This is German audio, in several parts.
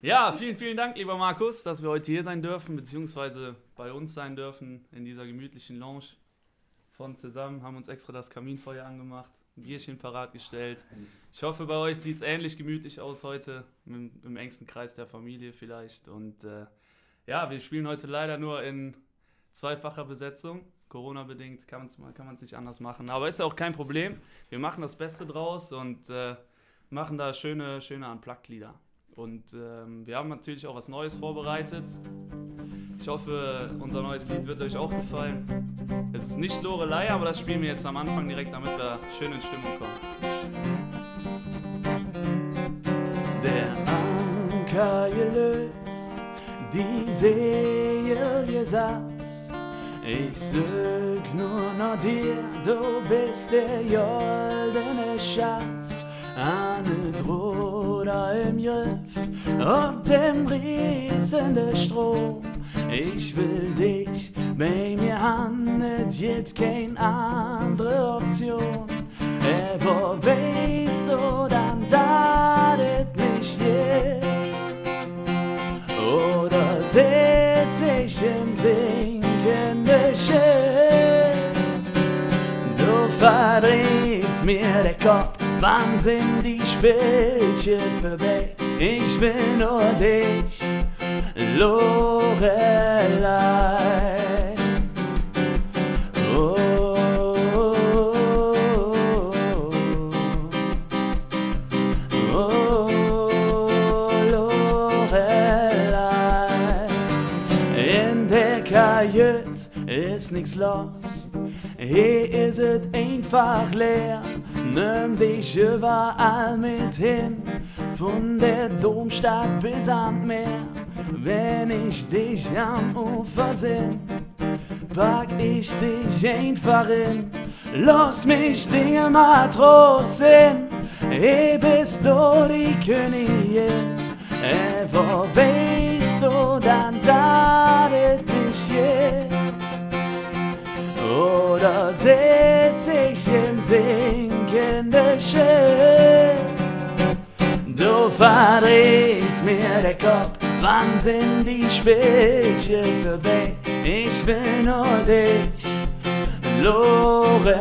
Ja, vielen, vielen Dank, lieber Markus, dass wir heute hier sein dürfen, beziehungsweise bei uns sein dürfen, in dieser gemütlichen Lounge von zusammen. Haben uns extra das Kaminfeuer angemacht, ein Bierchen parat gestellt. Ich hoffe, bei euch sieht es ähnlich gemütlich aus heute, im engsten Kreis der Familie vielleicht. Und ja, wir spielen heute leider nur in zweifacher Besetzung. Corona-bedingt kann man es nicht anders machen. Aber ist ja auch kein Problem. Wir machen das Beste draus und machen da schöne Unplugged-Lieder. Und wir haben natürlich auch was Neues vorbereitet. Ich hoffe, unser neues Lied wird euch auch gefallen. Es ist nicht Lorelei, aber das spielen wir jetzt am Anfang direkt, damit wir schön in Stimmung kommen. Der Anker gelöst, die Segel gesetzt. Ich sög nur noch dir, du bist der goldene Schatz. Eine Droder im Griff, ob dem riesende Strom. Ich will dich bei mir haben, es gibt keine andere Option. Wo weißt du dann, dass es mich gibt? Oder sitz ich im sinkenden Schiff? Du verdrehst mir den Kopf, wann sind die Spielchen vorbei? Ich will nur dich, Lorelei. Oh, oh, oh, Lorelei. In der Kajüt ist nix los, hier ist es einfach leer. Nimm dich überall mit hin, von der Domstadt bis ans Meer. Wenn ich dich am Ufer seh, pack ich dich einfach hin. Lass mich Dinge Matrosen, bist du die Königin. Wo weißt du dann, dass es mich gibt? Oder sitz ich im sinkenden Schiff? Du verdrehst mir den Kopf, wann sind die Spielchen vorbei? Ich will nur dich, Lorelei.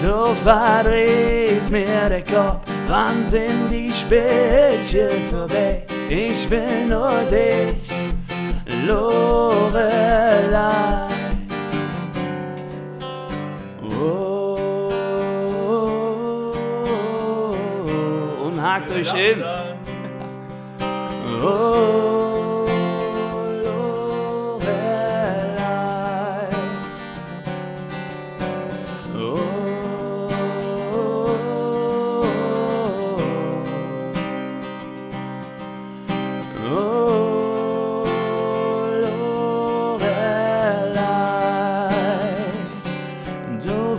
Du verdrehst mir den Kopf, wann sind die Spielchen vorbei? Ich will nur dich, Lorelei. Oh, und hakt euch hin. Oh, Lorelei. Oh,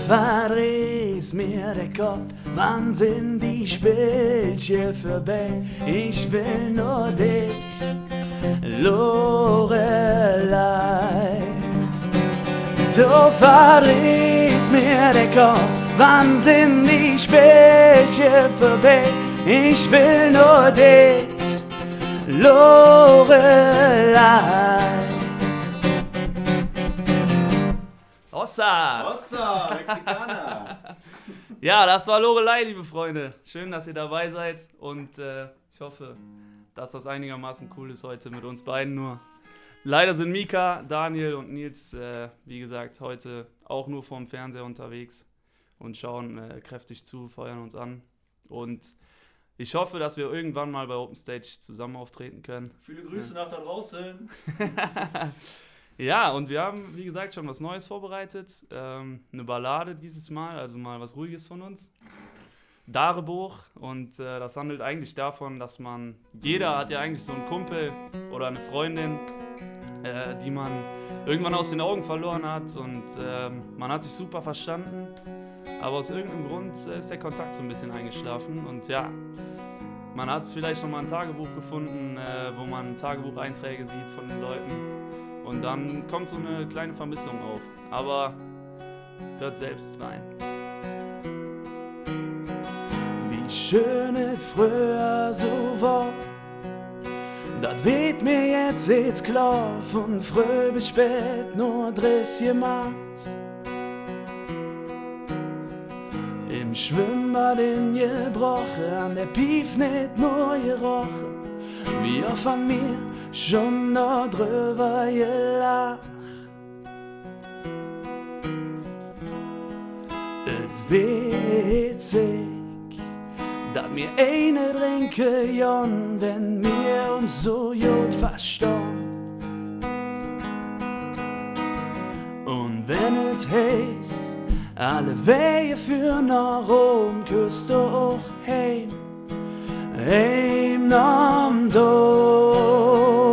verdrehst mir den Kopf, wann sind die Spielchen vorbei? Ich will nur dich, Lorelei. Du verdrehst mir den Kopf, wann sind die Spielchen vorbei? Ich will nur dich, Lorelei. Ossa! Ossa, Mexikaner! Ja, das war Lorelei, liebe Freunde. Schön, dass ihr dabei seid und ich hoffe, dass das einigermaßen cool ist heute mit uns beiden nur. Leider sind Mika, Daniel und Nils, wie gesagt, heute auch nur vorm Fernseher unterwegs und schauen kräftig zu, feuern uns an. Und ich hoffe, dass wir irgendwann mal bei Open Stage zusammen auftreten können. Viele Grüße nach da draußen. Ja, und wir haben, wie gesagt, schon was Neues vorbereitet. Eine Ballade dieses Mal, also mal was Ruhiges von uns. Darebuch. Und das handelt eigentlich davon, dass jeder hat ja eigentlich so einen Kumpel oder eine Freundin, die man irgendwann aus den Augen verloren hat. Und man hat sich super verstanden, aber aus irgendeinem Grund ist der Kontakt so ein bisschen eingeschlafen. Und ja, man hat vielleicht noch mal ein Tagebuch gefunden, wo man Tagebucheinträge sieht von den Leuten. Und dann kommt so eine kleine Vermissung auf. Aber hört selbst rein. Wie wie schön es früher so war. Das wird mir jetzt klar, von früh bis spät nur Dress gemacht. Im Schwimmbad in gebrochen, an der Pief nicht nur gerochen, wie auch von mir schon da drüber gelacht. Et witzig, dat mir eine trinke jon, wenn mir uns so gut verstehen. Und wenn es heißt, alle Wege führen nach Rom, küsst du auch heim, heim am Dom.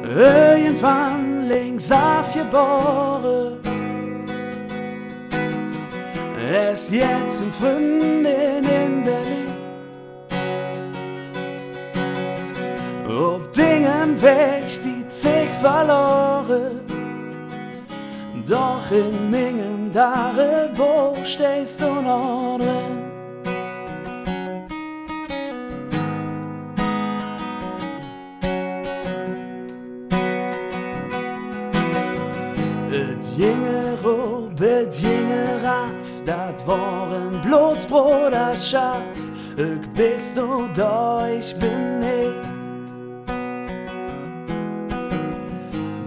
Irgendwann links aufgeboren, es jetzt ein Freundin in Berlin. Ob Dingen weg, die zig verloren, doch in Mingen Buch stehst du noch drin. Et jinge Rob, et jinge Raff, dat waren Blutsbruderschaft. Ich bist du da, ich bin hier.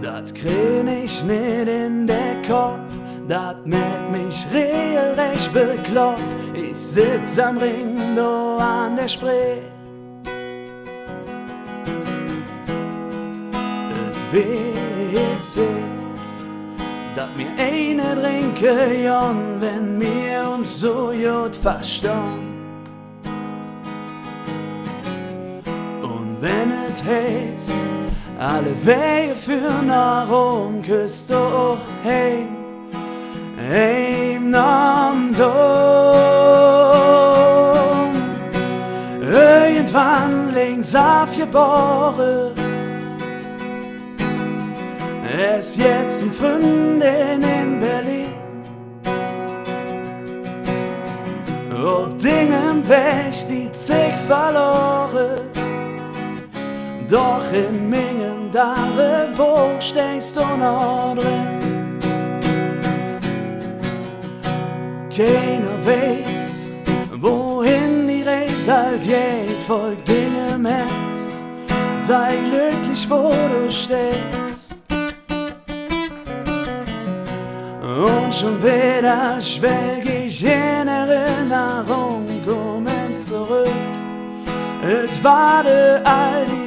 Dat krieg ich nicht in der Kopf, dat merkt mich regelrecht bekloppt. Ich sitz am Ring, da an der Spree. Et witzig, dat mir eine trinke jon, wenn mir uns so gut verstehen. Und wenn es heißt, alle Wege führen nach Rom, küsst du auch heim, heim am Dom. Irgendwann links aufgeboren, es jetzt ein Freundin in Berlin. Ob Dingen weg, die zig verloren, doch in Mingen Buch stehst du noch drin. Keiner weiß, wohin die Reise halt geht, folgt Dinge im Herz, sei glücklich, wo du stehst. Und schon wieder schwelg ich in Erinnerung, kommen zurück, et war de all die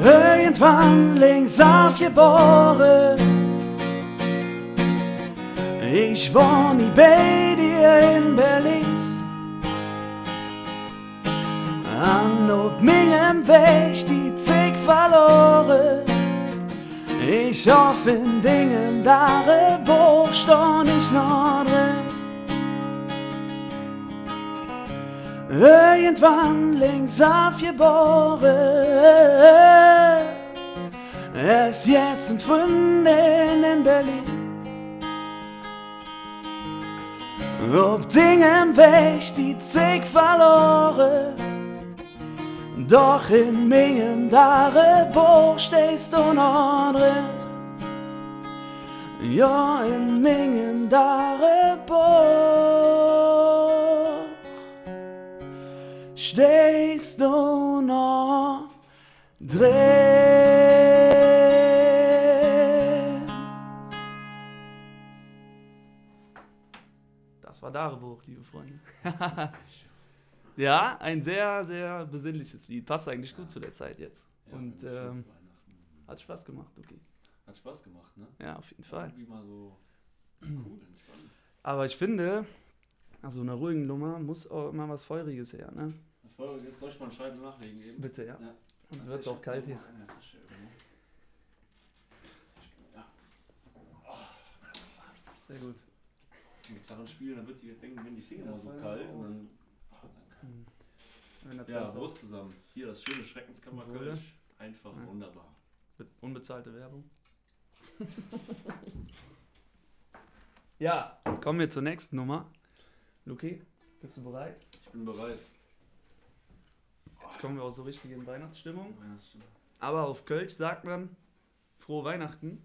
irgendwann links aufgeboren. Ich war nie bei dir in Berlin. An ob Mingen Weg, die zig verloren. Ich hoffe in Dingen, Buch steh ich noch drin. Irgendwann links aufgeboren, es jetzt ein Freundin in Berlin. Ob Dingen weg, die zig verloren, doch in Mingen Buch stehst du noch drin. Ja, in Mingen Buch stehst du noch drin. Das war Darebuch, liebe Freunde. Ja, ein sehr, sehr besinnliches Lied. Passt eigentlich gut zu der Zeit jetzt. Ja, und hat Spaß gemacht, okay. Hat Spaß gemacht, ne? Ja, auf jeden Fall. Irgendwie mal so cool, entspannt. Aber ich finde, also einer ruhigen Nummer muss auch immer was Feuriges her, ne? Das Folge ist, soll ich mal ein Scheiben nachlegen eben? Bitte, ja. Ja. Sonst wird es auch kalt hier. Ja. Sehr gut. Mit Gitarren spielen, dann wird die, wenn die Finger immer so kalt und dann. Wenn das Ja, Fenster Prost zusammen. Hier das schöne Schreckenskammerkölsch. Einfach wunderbar. Unbezahlte Werbung. Ja, kommen wir zur nächsten Nummer. Luki, bist du bereit? Ich bin bereit. Jetzt kommen wir auch so richtig in Weihnachtsstimmung. Aber auf Kölsch sagt man Frohe Weihnachten.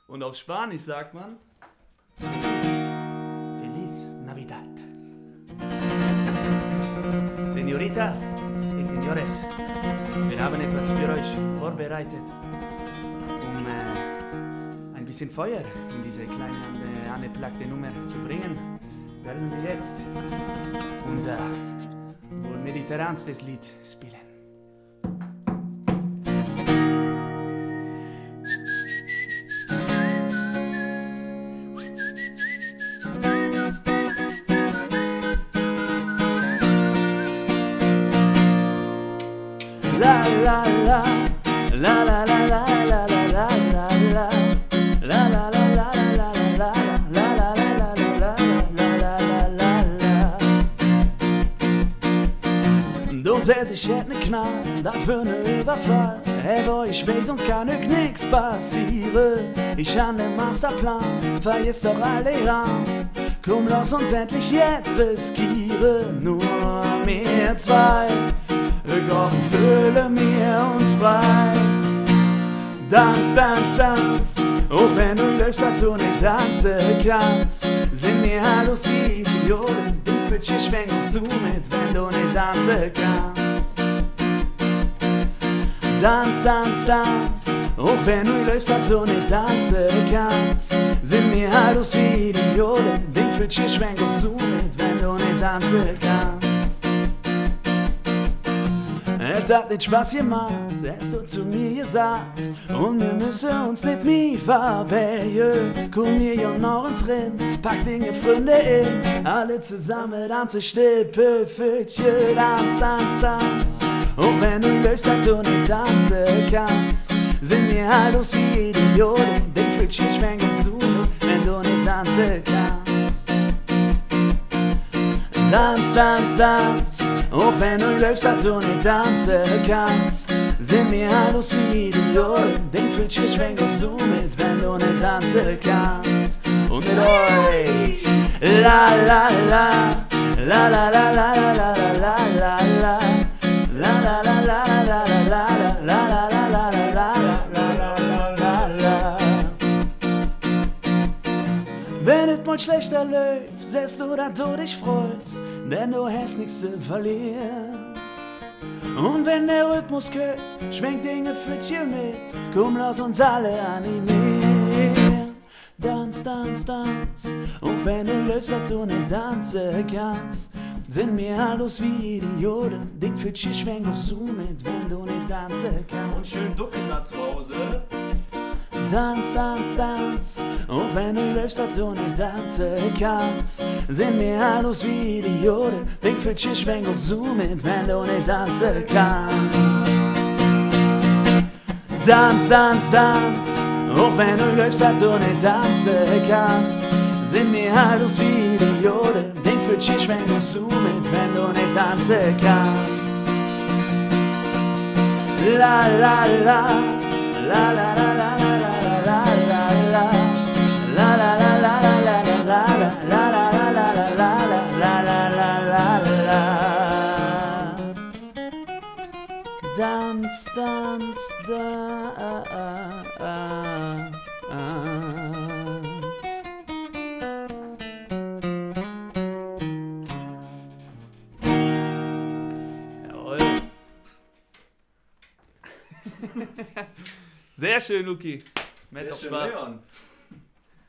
Und auf Spanisch sagt man Feliz Navidad. Señoritas y señores, wir haben etwas für euch vorbereitet, um ein bisschen Feuer in diese kleine angeplagte Nummer zu bringen. Werden wir jetzt unser wohl mediterranstes Lied spielen. La la la la la la la la la la la la la la la la la la la. Du säst, ich hätt ne Knall, das für ne Überfall. Hey boy, ich weiß, uns kann euch nix passieren. Ich han den Masterplan, vergiss doch alle Rahmen. Komm, lass uns endlich jetzt riskieren. Nur wir zwei, wir gehen fühlen wir uns frei. Tanz, tanz, tanz, auch wenn du löst, dass du nicht tanzen kannst. Sind wir Hallos wie Idioten, du für dich schwenk uns zu mit, wenn du nicht tanzen kannst. Tanz, tanz, tanz, auch wenn du löst, dass du nicht tanzen kannst. Sind wir Hallos wie Idioten, du für dich schwenk uns zu mit, wenn du nicht tanzen kannst. Es hat nicht Spaß gemacht, hast du zu mir gesagt. Und wir müssen uns nicht mehr verbergen. Komm mir ja noch ins Rennen, pack Dinge Freunde in. Alle zusammen tanzen, Stippe, Pfötchen, Tanz, Tanz, Tanz. Und wenn du löst, dass du nicht tanzen kannst, sind wir Hallos wie Idioten. Big Pfötchen schwenken zu, wenn du nicht tanzen kannst. Tanz, tanz, tanz, auch wenn du läufst, dass du nicht tanzen kannst. Sind wir Hallos wie Idioten, denk für dich schwenk uns zu mit, wenn du nicht tanzen kannst. Und mit euch, la la la, la la la la la la la la la, la la la la la la la la la la la la la la. Wenn es mal schlechter läuft, säst du, dass du dich freust, denn du hast nichts zu verlieren. Und wenn der Rhythmus geht, schwenkt Dinge für dich mit, komm, lass uns alle animieren. Tanz, tanz, tanz, und wenn du löst, dass du nicht tanzen kannst, sind wir Hallos wie Idioten, Ding für dich, schwenk uns zu mit, wenn du nicht tanzen kannst. Und schön ducken da zu Hause. Tanz, tanz, tanz, auch wenn du löst, dass du nicht tanzen kannst, sind wir Hallos wie Idioten, denk für dich, schwenk uns zu mit, wenn du nicht tanzen kannst. Tanz, tanz, tanz, auch wenn du löst, dass du nicht tanzen kannst, sind wir Hallos wie Idioten, denk für dich, schwenk uns zu mit, wenn du nicht tanzen kannst. La la la, la la la la. La la la la la la la la la la la la la. Dance, dance, dance. Jawohl. Sehr schön, Luki. Macht doch Spaß. Leon.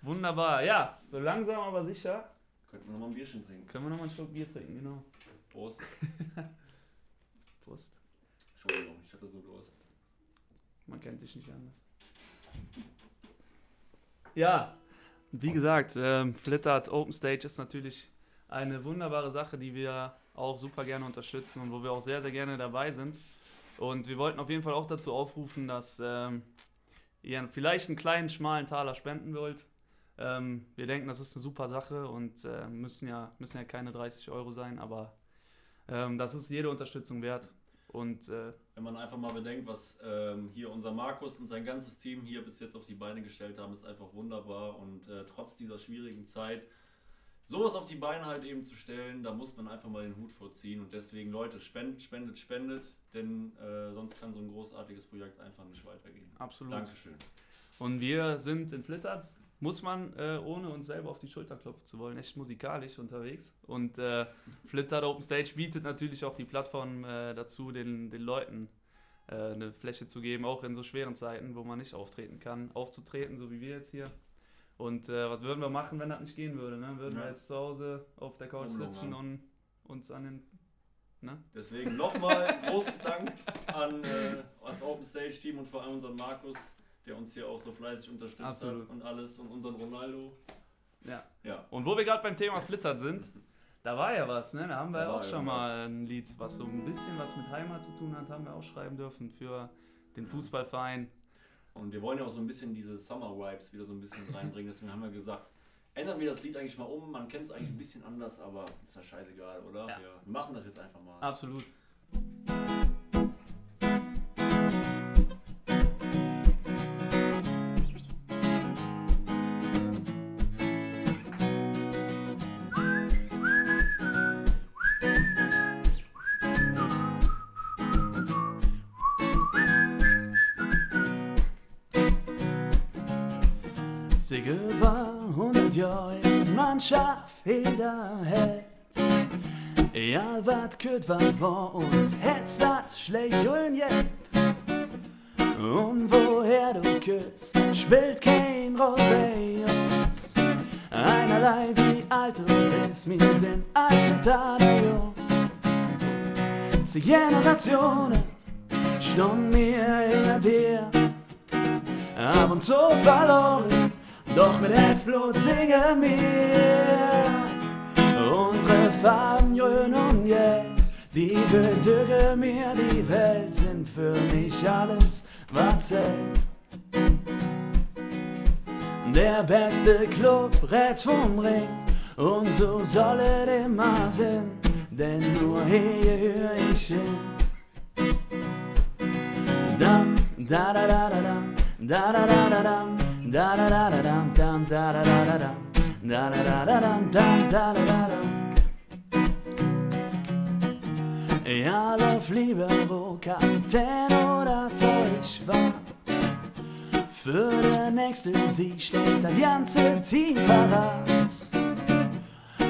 Wunderbar, ja, so langsam aber sicher. Könnten wir nochmal ein Bierchen trinken. Können wir nochmal einen Schluck Bier trinken, genau. Prost. Prost. Entschuldigung, ich hatte so Durst. Man kennt sich nicht anders. Ja, Wie gesagt, Flittert Open Stage ist natürlich eine wunderbare Sache, die wir auch super gerne unterstützen und wo wir auch sehr, sehr gerne dabei sind. Und wir wollten auf jeden Fall auch dazu aufrufen, dass ihr vielleicht einen kleinen, schmalen Taler spenden wollt. Wir denken, das ist eine super Sache und müssen ja keine 30 Euro sein, aber das ist jede Unterstützung wert. Und wenn man einfach mal bedenkt, was hier unser Markus und sein ganzes Team hier bis jetzt auf die Beine gestellt haben, ist einfach wunderbar. Und trotz dieser schwierigen Zeit, sowas auf die Beine halt eben zu stellen, da muss man einfach mal den Hut vorziehen. Und deswegen, Leute, spendet, denn sonst kann so ein großartiges Projekt einfach nicht weitergehen. Absolut. Dankeschön. Und wir sind in Flittert, muss man, ohne uns selber auf die Schulter klopfen zu wollen, echt musikalisch unterwegs. Und Flittert Open Stage bietet natürlich auch die Plattform dazu, den Leuten eine Fläche zu geben, auch in so schweren Zeiten, wo man nicht auftreten kann, aufzutreten, so wie wir jetzt hier. Und was würden wir machen, wenn das nicht gehen würde? Ne? Würden wir jetzt zu Hause auf der Couch sitzen und uns an den... Ne? Deswegen nochmal großes Dank an das Open Stage Team und vor allem unseren Markus, der uns hier auch so fleißig unterstützt hat und alles, und unseren Ronaldo. Ja. Und wo wir gerade beim Thema Flittert sind, da war ja was, ne? Da haben wir auch schon mal ein Lied, was so ein bisschen was mit Heimat zu tun hat, haben wir auch schreiben dürfen für den Fußballverein. Und wir wollen ja auch so ein bisschen diese Summer Vibes wieder so ein bisschen reinbringen, deswegen haben wir gesagt, ändern wir das Lied eigentlich mal um, man kennt es eigentlich ein bisschen anders, aber ist ja scheißegal, oder? Ja. Wir machen das jetzt einfach mal. Absolut. Sigge war 100 Jahre, ist die Mannschaft jeder Held. Ja, wat kürt, wat war uns, hätt's dat schlecht grün jepp. Und woher du küsst, spielt kein Rolle bei uns. Einerlei wie alt du bist, wir sind alte Jungs. Die Generationen stunden mir hinter dir, ab und zu verloren. Doch mit Herzblut singen wir unsere Farben grün und gelb, die bedrücken mir die Welt, sind für mich alles, was zählt. Der beste Club rechts vom Ring, und so soll es immer sein, denn nur hier höre ich hin. Dam, da da da da dam, da da da da dam. Da da da da dam dam da da da da dam da da da da dam dam da da da dam. Ja, lauf lieber wo Kapitän oder Zeugwart. Für den nächsten Sieg steht das ganze Team parat.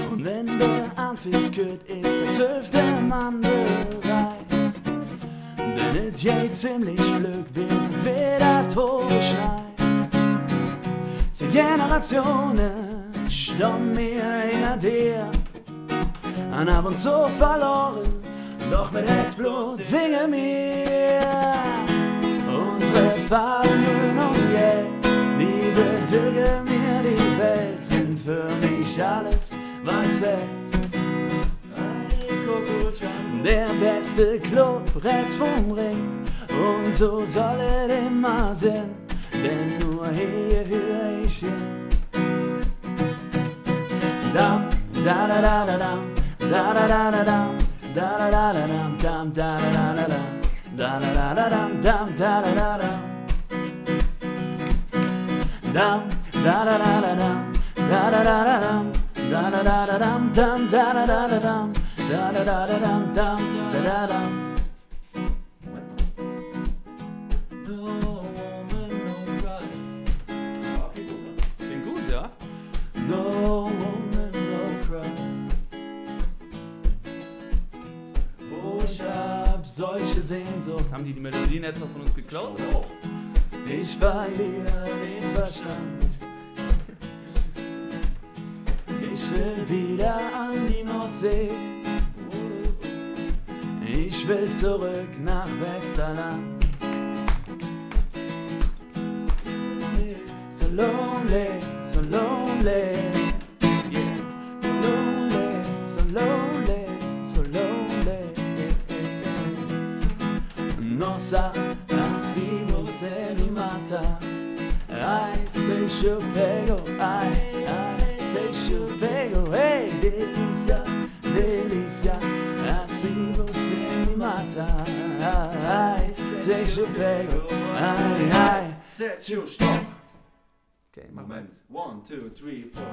Und wenn der Anpfiff geht, ist der 12. Mann bereit. Denn es geht ziemlich flügg, bis wieder Tore schneit. Die Generationen stunden mir hinter dir, und ab und zu verloren, doch mit Herzblut singen wir unsere Farben grün und gelb, die bedrücken mir die Welt, sind für mich alles, was zählt. Der beste Club rechts vom Ring, und so soll es immer sein, denn nur hier höre ich hin. Dam, da da da da dam, da da da da dam, da da da da dam, dam da da da da dam, da da da da dam, dam da da da dam. Dam, da da da da dam, da da da da dam, da da da da dam, dam da da da da dam, da da da da dam, dam da da da. No woman, no cry. Oh, ich hab solche Sehnsucht. Haben die Melodien etwa von uns geklaut? Ich verliere den Verstand. Ich will wieder an die Nordsee. Ich will zurück nach Westerland. So lonely, so lonely. delícia, assim você me mata. Ai, sei que eu pego, ai, sei que eu pego. Ei, delícia, delícia, assim você me mata. Ai, sei que eu pego, ai. Set, chill, stopp. Okay, mach Moment. 1, 2, 3, 4.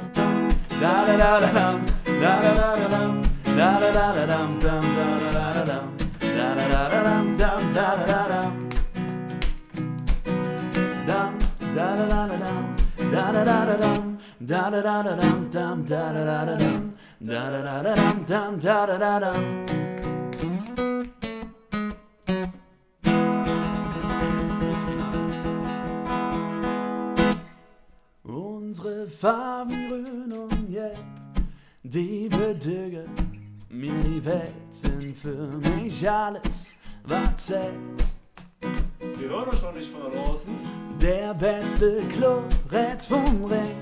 Da da da da dum, da da da da dum, da da da da dum, dum da da da da dum, da da da da dum, dum da da da dum, dum da da da da dum, da da da da dum, da da da da dum, dum da da da da dum, da da da da dum, dum da da da dum. Unsere Farben grün und gelb, die bedügen mir die Welt, sind für mich alles, was zählt. Wir hören uns noch nicht von da draußen. Der beste Club rechts vom Ring,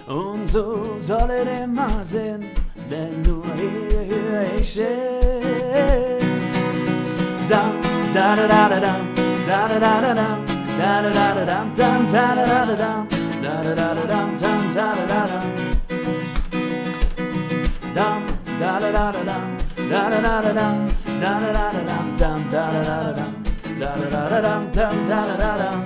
und so soll es immer sein, denn nur hier höre ich dich. Dam, da da da da dam, da da da da dam, da da da da dam, dam da da da da dam. Da da da da dum dum da da da dum dum da da da da dum da da da da dum da da da da dum dum da da da da dum da da da da dum dum da da da dum.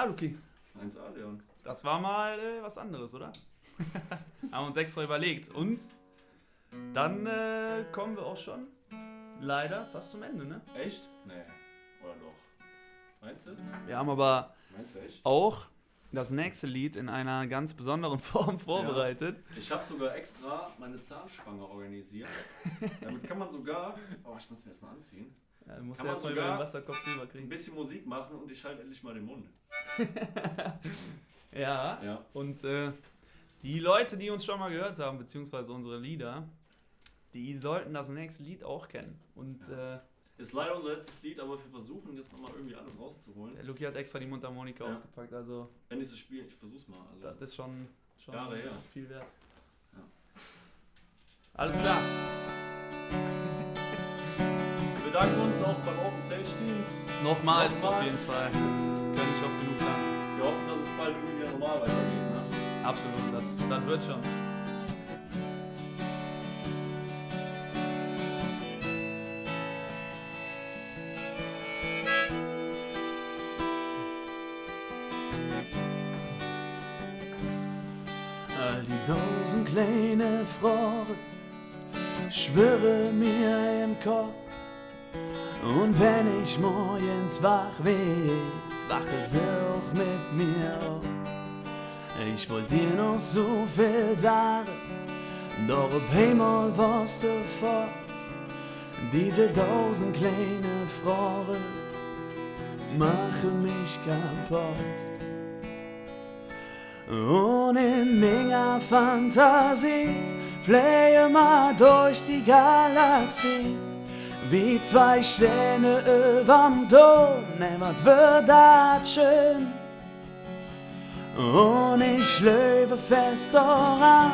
Luki. 1A, Leon. Das war mal was anderes, oder? Haben uns extra überlegt. Und dann kommen wir auch schon leider fast zum Ende, ne? Echt? Nee. Oder doch? Meinst du? Wir haben aber Meinst du echt? auch das nächste Lied in einer ganz besonderen Form vorbereitet. Ja. Ich habe sogar extra meine Zahnspange organisiert. Damit kann man sogar... Oh, ich muss mir erstmal anziehen. Ja, du musst erstmal über den Wasserkopf drüber kriegen. Ein bisschen Musik machen und ich halte endlich mal den Mund. Ja. Und die Leute, die uns schon mal gehört haben, beziehungsweise unsere Lieder, die sollten das nächste Lied auch kennen. Und ist leider unser letztes Lied, aber wir versuchen jetzt nochmal irgendwie alles rauszuholen. Der Luki hat extra die Mundharmonika ausgepackt, also... Wenn ich so spiele, ich versuch's mal. Also das ist schon Jahre her. Viel wert. Ja. Alles klar. Wir bedanken uns auch beim Open Stage Team. Nochmals auf jeden Fall. Können nicht oft genug danken. Wir hoffen, dass es bald irgendwie wieder normal weitergeht. Ne? Absolut, das wird schon. All die Dosen kleine Frore schwöre mir im Kopf. Und wenn ich morgens wach werd, wache sie auch mit mir auf. Ich wollt dir noch so viel sagen, doch ob einmal was du fort. Diese 1000 kleine Frore machen mich kaputt. Und in meiner Fantasie fliege mal durch die Galaxie. Wie 2 Sterne überm Dom, was wird das schön. Und ich lebe fest daran,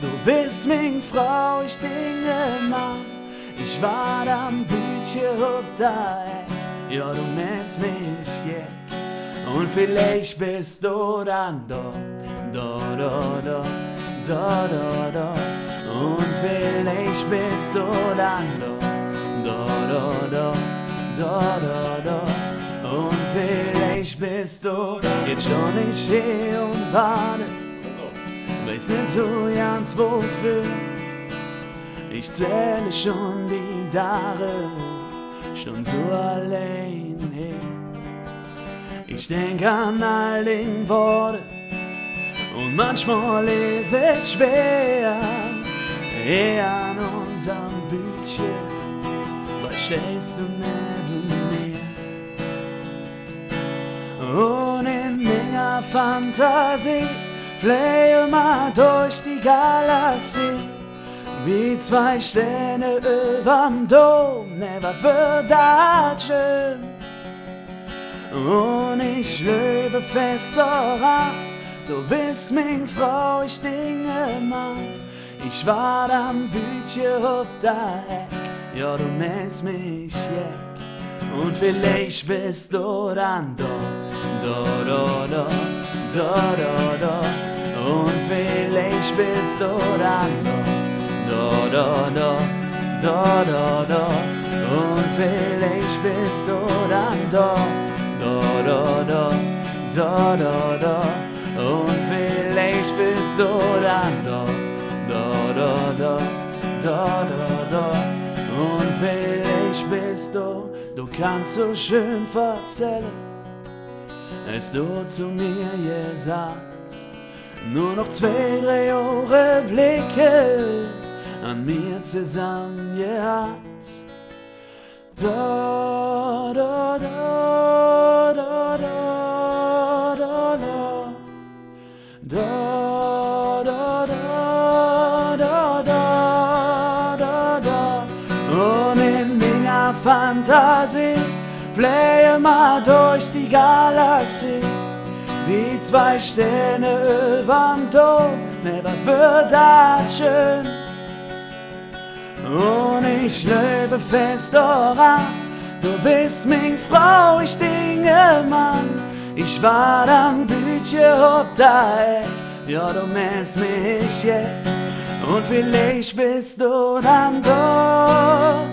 du bist mein Frau, ich dinge Mann. Ich war am Bütchen auf der Eck, ja du nennst mich jeck. Und vielleicht bist du dann da. Und vielleicht bist du dann da. Und vielleicht bist du jetzt schon nicht hier und warte. Weiß nicht so ganz wofür. Ich zähle schon die Jahre, schon so allein hier. Ich denk an all den Worte und manchmal ist es schwer. Hier an unserem Bütchen stehst du neben mir. Und in meiner Fantasie fliege mal durch die Galaxie. Wie 2 Sterne überm Dom, ne, was wird das schön. Und ich lebe fest daran, du bist mein Frau, ich dinge Mann. Ich war am Bütchen auf der Eck, ja du meinst mich jeck. Und vielleicht bist du dann da. Und vielleicht bist du dann da. Und vielleicht bist du dann da. Und vielleicht bist du dann da. Und vielleicht bist du kannst so schön erzählen, als du zu mir gesagt, nur noch 2-3 Jahre Blicke an mir zusammen gehabt. Da, da, da, da, da, da, da, da, da, da, da, da, da. Und in meiner Fantasie fliehen wir durch die Galaxie, wie 2 Sterne überm Dom, ne, was wird das schön. Und ich lebe fest daran, du bist mein Frau, ich dinge Mann. Ich war am Bütchen auf der Eck, ja du meinst mich jeck. Und vielleicht bist du dann da.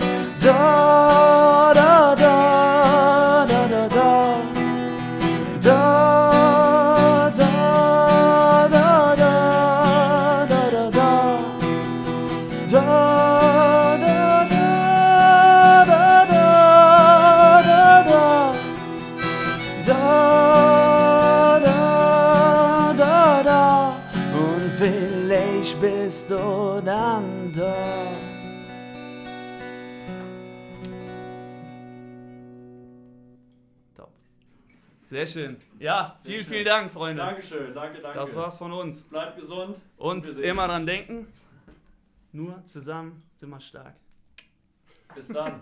Und vielleicht bist du dann da. Top. Sehr schön. Ja, vielen Dank, Freunde. Dankeschön, danke. Das war's von uns. Bleibt gesund. Und immer dran denken, nur zusammen sind wir stark. Bis dann.